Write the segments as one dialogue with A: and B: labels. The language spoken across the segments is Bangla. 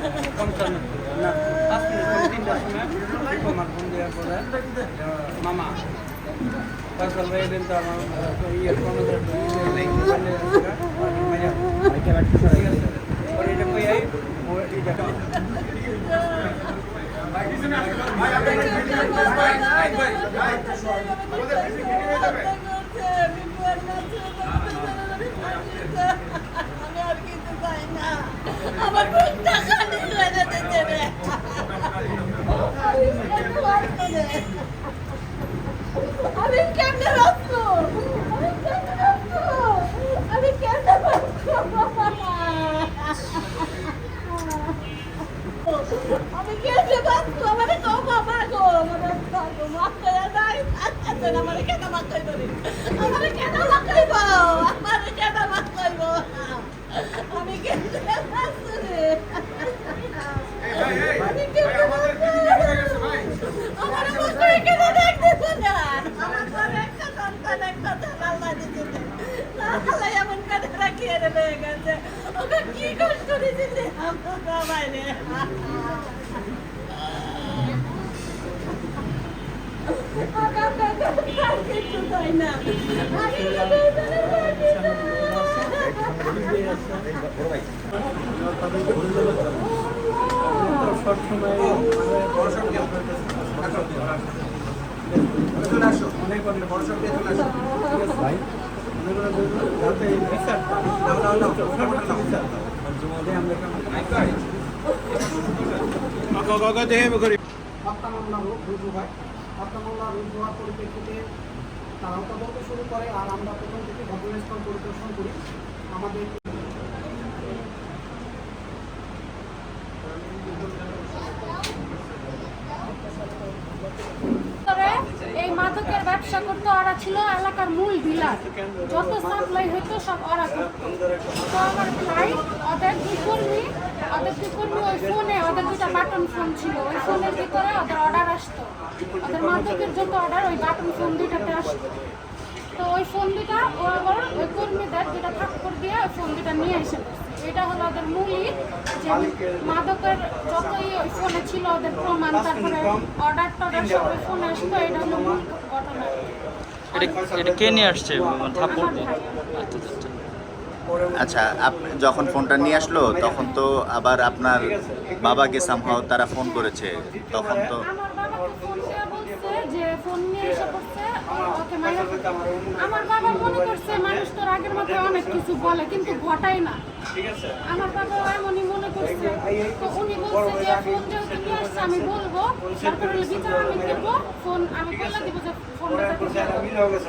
A: 55 না 5 মিনিট পরে 3টার সময় আমার ফোন দেওয়ার পরে মামা ফসল ভাই দিন তো আমার ইয়ে কোনো এটা কই আই এটা
B: আমার আমি কেমনে রাখবো আমি কেমনে আমি কেমনে বাঁচবো আমার তো বাবা গো আমার মাফ করে দাই আমার কেন মাফ করবো আমার কেন মাফ করবো আমার কেন মাফ করবো আমি কেমনে বাঁচবো রে আমি কেমনে আমার মুখে কেন দেখতেছ না আমার ঘরে একটা সন্তান একটা জানালা দিতে তাহলে এমন কাজ রাখি রে হয়ে গেছে ওকে কি কষ্ট দিতে আমার বাবাই রে কিছু তাই না
A: সবসময় অনেক অনেক বড় সব দিয়ে চলে আসো ভাই পরিপ্রেক্ষিতে তারাও তদন্ত শুরু করে আর আমরা প্রথম থেকে ঘটনাস্থল পরিদর্শন করি আমাদের
C: এই মাদকের ব্যবসা করতে ওরা ছিল এলাকার মূল ডিলার যত সাপ্লাই হইতো সব ওরা করতো তো আমার ভাই ওদের দুই কর্মী ওই ফোনে ওদের দুটা বাটন ফোন ছিল ওই ফোনের ভিতরে ওদের অর্ডার আসতো ওদের মাদকের যত অর্ডার ওই বাটন ফোন দুইটাতে আসতো তো ওই ফোন দুটা ও আবার ওই কর্মীদের যেটা থাপ্পড় দিয়ে ওই ফোন দুটা নিয়ে এসে এটা হলো ওদের মূলই যে মাদকের যতই ওই ফোনে ছিল ওদের প্রমাণ তারপরে অর্ডার টর্ডার সব ওই ফোনে আসতো এটা হলো মূল ঘটনা
D: এটা কে নিয়ে আসছে থাপ্পড়?
E: আচ্ছা, আপনি যখন ফোনটা নিয়ে আসলো তখন তো আবার আপনার বাবাকে সামহাও তারা ফোন করেছে, তখন তো
C: আমার বাবাকে ফোন দিয়ে বলছে যে ফোন নিয়ে এসে পড়ছে ওকে মাইরা ফেলতে। আমার বাবা মনে করছে মানুষ তো আগের মতো অনেক কিছু বলে কিন্তু ঘটায় না। আমার বাবা এমনই মনে করছে তো উনি বলছে যে ফোন যেহেতু নিয়ে আসছে আমি বলবো তারপরে বিচার আমি করবো ফোন আমি বলে দিব যে ফোনটা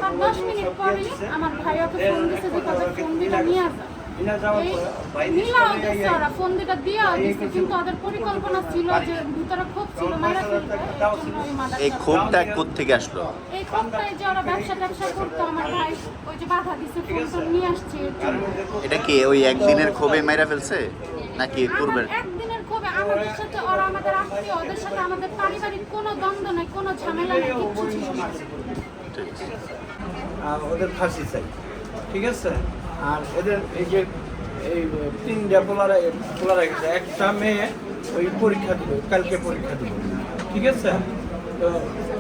C: তার 10 মিনিট পরে আমার ভাই ওকে ফোন দিচ্ছে যে তাদের ফোন দিটা নিয়ে আসা নিলাও দিচ্ছে ওরা ফোন দিটা দিয়েও দিচ্ছে কিন্তু ওদের পরিকল্পনা ছিল যে ভিতরে ক্ষোভ ছিল মারা ফেলবে
E: এই ক্ষোভটা কোত্থেকে আসলো?
C: এই ক্ষোভটাই যে ওরা ব্যবসা করতো আমার ভাই ওই যে বাধা দিচ্ছে ফোনটা নিয়ে আসছে
E: এটা কি ওই একদিনের ক্ষোভে মাইরা ফেলছে নাকি পূর্বের?
C: একদিনের ক্ষোভে আমাদের সাথে ওরা আমাদের আত্মীয় ওদের সাথে আমাদের পারিবারিক কোনো দ্বন্দ্ব নেই কোনো ঝামেলা নেই কিচ্ছু ছিল না
A: ওদের ফাঁসি চাই, ঠিক আছে। আর এদের এই যে এই 3টা পোলা রেখেছে, একটা মেয়ে ওই পরীক্ষা দিল, কালকে পরীক্ষা দিল, ঠিক আছে। তো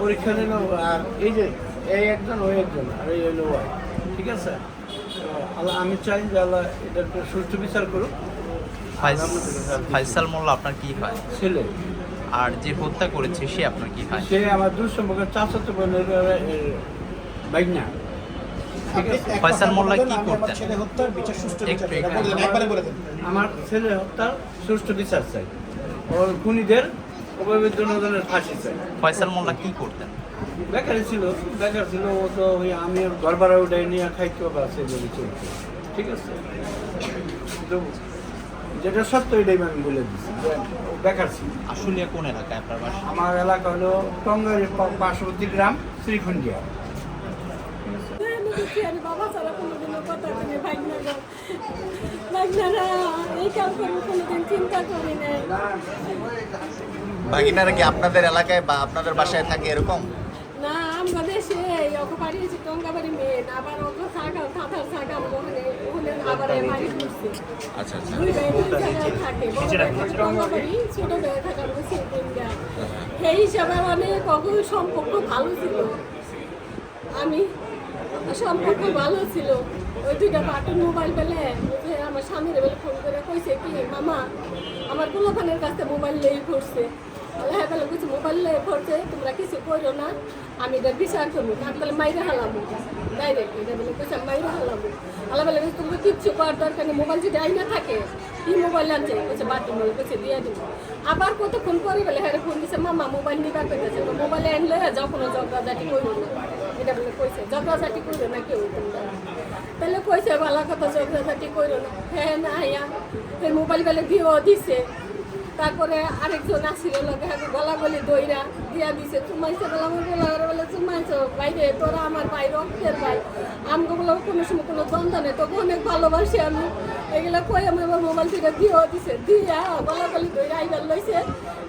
A: পরীক্ষা দিল আর এই যে এই একজন ওই একজন আর এই হলো ওয়াই, ঠিক আছে। আল্লাহ আমি চাই যে আল্লাহ এটার সুষ্ঠু বিচার করুক।
D: ফাইসাল মোল্লা আপনার কি হয়?
A: ছেলে।
D: আর যে হত্যা করেছে সে আপনার কি হয়?
A: সে আমার দুঃসম্পর্কের চাচাতো বোনের বাইকনা।
D: ফয়সাল মোল্লা কি করতেন?
A: আমার ছেলে হত্যার সুষ্ঠু বিচার চাই, ওর খুনিদের অবৈধনের ফাঁসি চাই।
D: ফয়সাল মোল্লা কি করতেন?
A: বেকার ছিল ও তো ওই আমি ঘর ভাড়া উঠাই নিয়ে খাইতে বা সেগুলি চলছে, ঠিক আছে। তো যেটা সত্য এটাই আমি বলে দিচ্ছি, বেকার ছিল।
D: আসলে কোন এলাকায় আপনার বাসা?
A: আমার এলাকা হলো টঙ্গাইয়ের পার্শ্ববর্তী গ্রাম শ্রীখন্ডিয়া।
B: বাবা ছাড়া কোনোদিনও কথা বলি ভাগনারা এই কাজ করবো কোনোদিন চিন্তা করি না।
E: বাগিনারা কি আপনাদের এলাকায় বা আপনাদের বাসায় থাকে এরকম?
B: না আমরা দেশে ওকে পাঠিয়েছি টঙ্গাবাড়ি মেন, আবার ওকে সাগাম থাকার সাগাম ওখানে আবার মারি করছে।
E: আচ্ছা আচ্ছা।
B: দুই ভাই দুই জায়গায় থাকে, বড় ভাই থাকে টঙ্গাবাড়ি, ছোট ভাই থাকার বসে ইন্ডিয়া। সেই হিসাবে মানে কখন সম্পর্ক ভালো ছিল, আমি সম্পর্ক ভালো ছিল। ওই দুইটা বাটন মোবাইল পেলে ওই আমার স্বামীর বেলা ফোন করে কইছে কি মামা আমার পোলাপানের কাছে মোবাইল লেই পড়ছে, হ্যাঁ বেলা কিছু মোবাইল লেই পড়ছে, তোমরা কিছু করো না, আমি এটা বিচার করবো। আমি বলে মাইরে হালামো ডাইরেক্ট, এটা বলে কইছে মাইরে হালামো। আলা বেলা তুমি কিচ্ছু করার দরকার নেই, মোবাইল যদি আইনা থাকে কি মোবাইল আনছে কইছে বাটন মোবাইল কইছে দিয়ে দিব। আবার কতক্ষণ পরে বলে হ্যাঁ ফোন দিছে মামা মোবাইল নিবা কইতেছে, মোবাইলে আনলে যাও কোনো ঝগড়াঝাটি করো না, এটা বলে কইছে ঝগড়াঝাটি করো না কেউ তোমরা। তাহলে কইছে ভালো কথা ঝগড়াঝাটি করো না, হ্যাঁ না আয়া এই মোবাইল বেলে দিয়েও দিছে। তারপরে আরেকজন আসছিল লোকে হ্যাঁ গলাগলি দইরা দিয়া দিছে, চুমাইছে বলে আমার বলা বলে চুমাইছো বাইরে তোরা আমার ভাই রক্তের ভাই, আমাকে বলে কোনো সময় কোনো দ্বন্দ্ব নেই, তোকে অনেক ভালোবাসি আমি, এগুলো কই আমি আবার মোবাইল থেকে দিয়েও দিছে, দিয়া গলাগলি দইরা আইবার লইছে।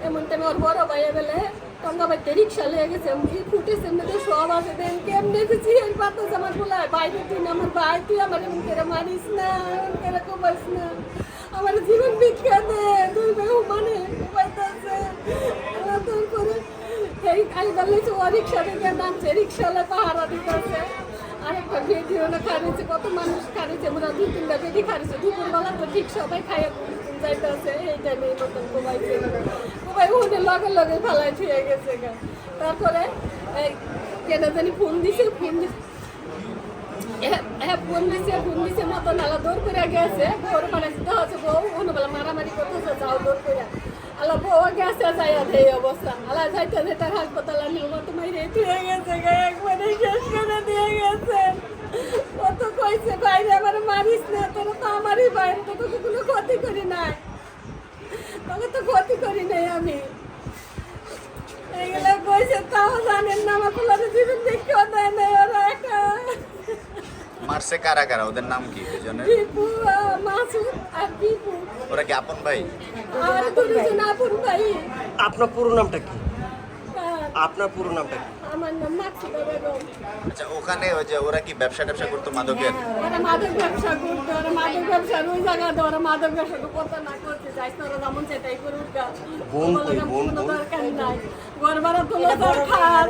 B: এমন টাইমে ওর বড় ভাই বেলে টঙ্গাবাড়িতে রিক্সা লেগে গেছে, ফুটেছে মেয়েদের সব আছে দেন কেমনে দিচ্ছি এই বাতাস আমার বলে বাইরে তুই না আমার ভাই, তুই আমার এমন করে মারিস না, এমন করে কমাইস না, আমার জীবন ভিক্ষা দে, তুই বেউ মানে কমাইতেছে। তারপরে এই আইবার লইছে ও রিক্সা থেকে নামছে, রিক্সাওয়ালা পাহারা দিতেছে। আরেকটা ভিডিও না খারিয়েছে, কত মানুষ খারিয়েছে, আমরা 2-3টা বেডি খারিয়েছে, দুপুরবেলা তো ঠিক সবাই খাইয়ে যাইতেছে, এই টাইমে এই মতন কমাইছে, কমাই উঠে লগে লগে ফালাই ছুঁয়ে গেছে। তারপরে এই কেনা জানি ফোন দিছে, ফোন দিছে মতো নালা দৌড় করে গেছে, বউর বানাইছে তো হচ্ছে বউ অন্যবেলা মারামারি করতেছে, যাও দৌড় করে আল্লাহ বউ গেছে যাইয়া এই অবস্থা, আল্লাহ যাইতে যেটা হাসপাতালে নিয়ে মতো মাইরে দিয়ে গেছে, একবারে শেষ করে দিয়ে গেছে। কত কইছে বাইরে আমার মারিস না, তোরা তো আমারই বাইরে, তো তোকে কোনো ক্ষতি করি নাই, তোকে তো ক্ষতি করি নাই আমি, এগুলো কইছে তাও জানেন না, আমার পোলারে জীবন ভিক্ষা দেয় নাই ওরা। একটা
E: মারছে কারা কারা, ওদের নাম কি দুজনের?
B: বিপু মাসুদ আর বিপু,
E: ওরা কি আপন ভাই?
B: আর দুজন আপন ভাই।
F: আপনার পুরো নামটা কি?
B: আর
F: আপনার পুরো নামটা কি?
B: আমার নাম মাকসুদা বেগম।
E: আচ্ছা, ওখানে ওই যে ওরা কি ব্যবসা ট্যাবসা করতো মাদকের?
B: ওরা মাদক ব্যবসা করতো, ওরা মাদক ব্যবসা ওই জায়গাতে ওরা মাদক ব্যবসা করতে না করতে যাই, তোরা যেমন সেটাই করুক, কোনো দরকার নাই। ঘর ভাড়া তুলে তার খাস,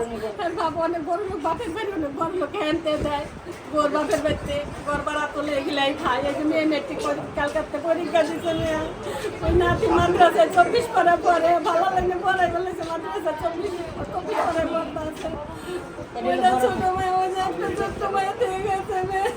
B: বাবা অনেক বড় লোক, বাপের বাড়ি অনেক বড় লোক আনতে দেয়, গোর বাপের বাড়িতে ঘর ভাড়া তুলে এগুলাই খায়। এই যে মেয়ে মেট্রিক কালকাতে পরীক্ষা দিচ্ছে মেয়ে, ওই নাতি মাদ্রাসায় 24 পরে পরে ভালো লাগে পরে বলেছে মাদ্রাসায় 24 পরে পড়তে আছে। ওইটা ছোট মেয়ে, ওই যে একটা ছোট্ট মেয়ে থেকে গেছে মেয়ে।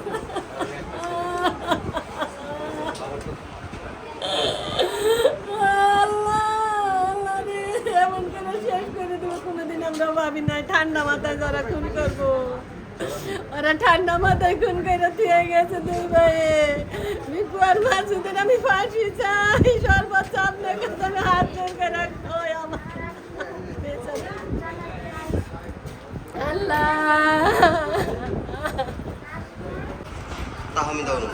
B: এমন করে শেষ করে দেবো, কোনোদিন আমরা ভাবি নাই ঠান্ডা মাথায় যারা খুন করবো, ওরা ঠান্ডা মাথায় খুন করে দিয়ে গেছে দুই ভাইয়ে। বিপু আর মাসুদের আমি ফাঁসি চাই, সর্বোচ্চ আপনার কাছে আমি হাত জোর করে রাখতে হয় আমার। আল্লাহ
F: তাহমিদা অনু,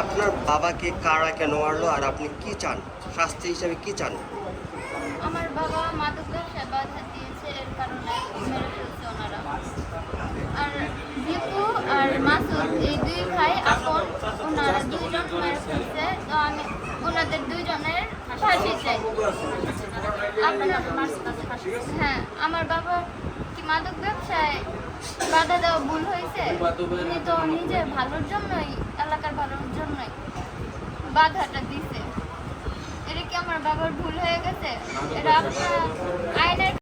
F: আপনার বাবাকে কারা কেন মারলো আর আপনি কি চান, শাস্তি হিসাবে কি চান?
G: আমার বাবা মাদক ব্যবসায় বাধা দিয়েছে, এর কারণে মেরে ফেলছে ওনারা। আর দীপু আর মাসুদ এই দুই ভাই আপন, ওনারা দুইজন মেরে ফেলছে, তো আমি ওনাদের দুইজনের ফাঁসি চাই। হ্যাঁ, আমার বাবা কি মাদক ব্যবসায় বাধা দেওয়া ভুল হয়েছে? উনি তো নিজের ভালোর জন্যই, এলাকার ভালোর জন্যই বাধাটা দিছে। এটা কি আমার বাবার ভুল হয়ে গেছে? এটা আপনার আইনের